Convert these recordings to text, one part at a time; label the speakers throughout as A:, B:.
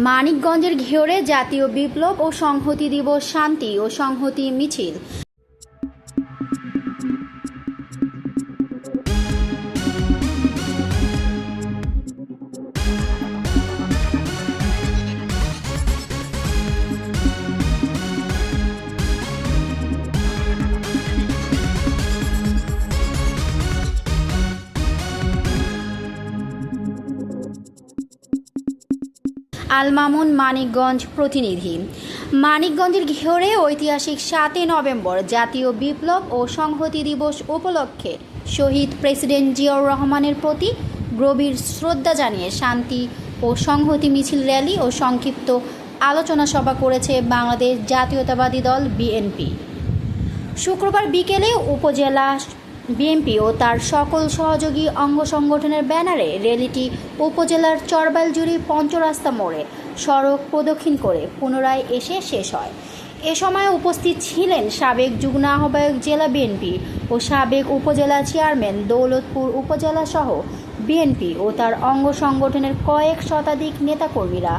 A: মানিকগঞ্জের ঘিওরে জাতীয় বিপ্লব ও সংহতি দিবস শান্তি ও সংহতি মিছিল। আল মামুন, মানিকগঞ্জ প্রতিনিধি। মানিকগঞ্জের ঘিওরে ঐতিহাসিক ৭ নভেম্বর জাতীয় বিপ্লব ও সংহতি দিবস উপলক্ষে শহীদ প্রেসিডেন্ট জিয়াউর রহমানের প্রতি গভীর শ্রদ্ধা জানিয়ে শান্তি ও সংহতি মিছিল, র্যালি ও সংক্ষিপ্ত আলোচনা সভা করেছে বাংলাদেশ জাতীয়তাবাদী দল বিএনপি। শুক্রবার বিকেলে উপজেলা বিএনপি ও তার সকল সহযোগী অঙ্গ সংগঠনের ব্যানারে র্যালিটি উপজেলার চরবাইলজুড়ি পঞ্চরাস্তা মোড়ে সড়ক প্রদক্ষিণ করে পুনরায় এসে শেষ হয়। এ সময় উপস্থিত ছিলেন সাবেক যুগ্ম আহ্বায়ক জেলা বিএনপি ও সাবেক উপজেলা চেয়ারম্যান, দৌলতপুর উপজেলা সহ বিএনপি ও তার অঙ্গ সংগঠনের কয়েক শতাধিক নেতাকর্মীরা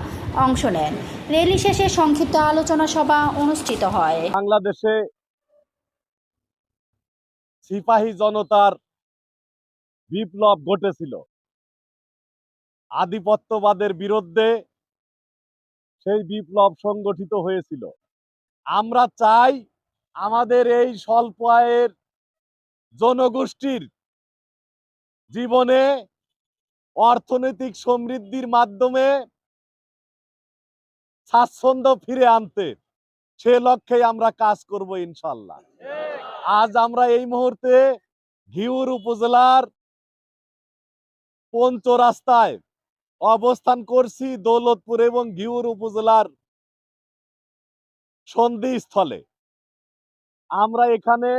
A: অংশ নেন। র্যালি শেষে সংক্ষিপ্ত আলোচনা সভা অনুষ্ঠিত হয়।
B: বাংলাদেশে সিপাহী জনতার বিপ্লব ঘটেছিল, আধিপত্যবাদের বিরুদ্ধে সেই বিপ্লব সংগঠিত হয়েছিল। আমরা চাই আমাদের এই স্বল্প আয়ের জনগোষ্ঠীর জীবনে অর্থনৈতিক সমৃদ্ধির মাধ্যমে স্বাচ্ছন্দ্য ফিরে আনতে, সে লক্ষ্যে আমরা কাজ করব ইনশাল্লাহ। আজ আমরা এই মুহূর্তে ঘিওর উপজেলার পঞ্চরাস্তায় অবস্থান করছি, দৌলতপুর এবং ঘিওর উপজেলার সন্ধিস্থলে। আমরা এখানে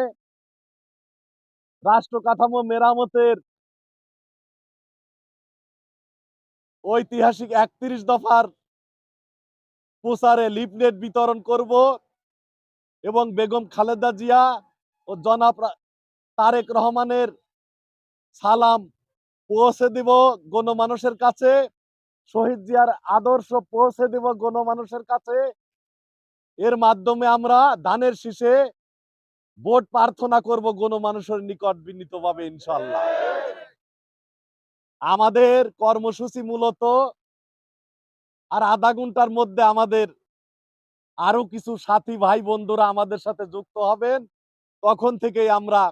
B: রাষ্ট্র কাঠামো মেরামতের ঐতিহাসিক ৩১ দফার প্রচারে লিফলেট বিতরণ করব এবং বেগম খালেদা জিয়া ও জনাব তারেক রহমানের সালাম পৌঁছে দেব গণমানুষের কাছে, শহীদ জিয়ার আদর্শ পৌঁছে দেব গণমানুষের কাছে। এর মাধ্যমে আমরা ধানের শীষে ভোট প্রার্থনা করব গণমানুষের নিকট বিনীতভাবে ইনশাআল্লাহ। আমাদের কর্মসূচি মূলত আর আধা ঘন্টার মধ্যে আমাদের আরো কিছু সাথী ভাই বন্ধুরা আমাদের সাথে যুক্ত হবেন। তখন থেকেই আমরা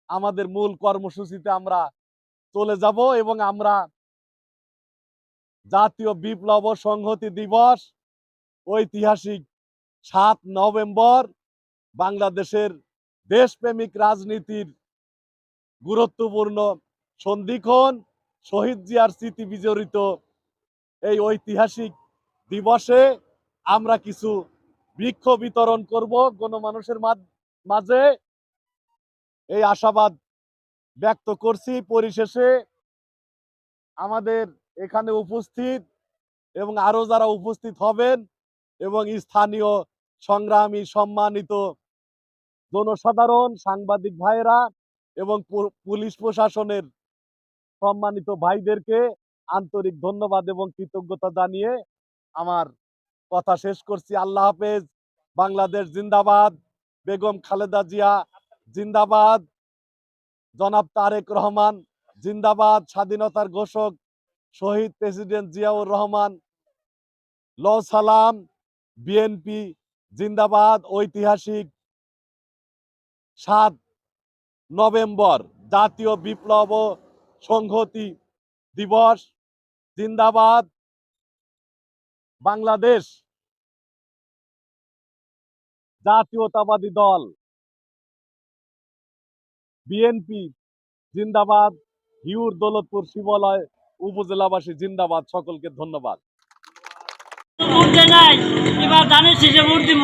B: আমাদের মূল কর্মসূচিতে আমরা চলে যাব এবং আমরা জাতীয় বিপ্লব ও সংহতি দিবস ঐতিহাসিক ৭ নভেম্বর বাংলাদেশের দেশপ্রেমিক রাজনীতির গুরুত্বপূর্ণ সন্ধিক্ষণ, শহীদ জিয়ার স্মৃতি বিজড়িত এই ঐতিহাসিক দিবসে আমরা কিছু বৃক্ষ বিতরণ করব গণমানুষের মাঝে, এই আশাবাদ ব্যক্ত করছি। পরিশেষে আমাদের এখানে উপস্থিত এবং আরো যারা উপস্থিত হবেন এবং স্থানীয় সংগ্রামী সম্মানিত জনসাধারণ, সাংবাদিক ভাইয়েরা এবং পুলিশ প্রশাসনের সম্মানিত ভাইদেরকে আন্তরিক ধন্যবাদ এবং কৃতজ্ঞতা জানিয়ে আমার কথা শেষ করছি। আল্লাহ হাফেজ। বাংলাদেশ জিন্দাবাদ, বেগম খালেদা জিয়া জিন্দাবাদ, জনাব তারেক রহমান জিন্দাবাদ, স্বাধীনতার ঘোষক শহীদ প্রেসিডেন্ট জিয়াউর রহমান ল সালাম, বিএনপি জিন্দাবাদ। ঐতিহাসিক ৭ নভেম্বর জাতীয় বিপ্লব ও সংহতি দিবস জিন্দাবাদ। বাংলাদেশ জাতীয়তাবাদী দল বিএনপি জিন্দাবাদ। ঘিওর, দৌলতপুর, শিবালয় উপজেলাবাসী জিন্দাবাদ। সকলকে ধন্যবাদ।
C: এবার ধানের শীষে ভোট দিব।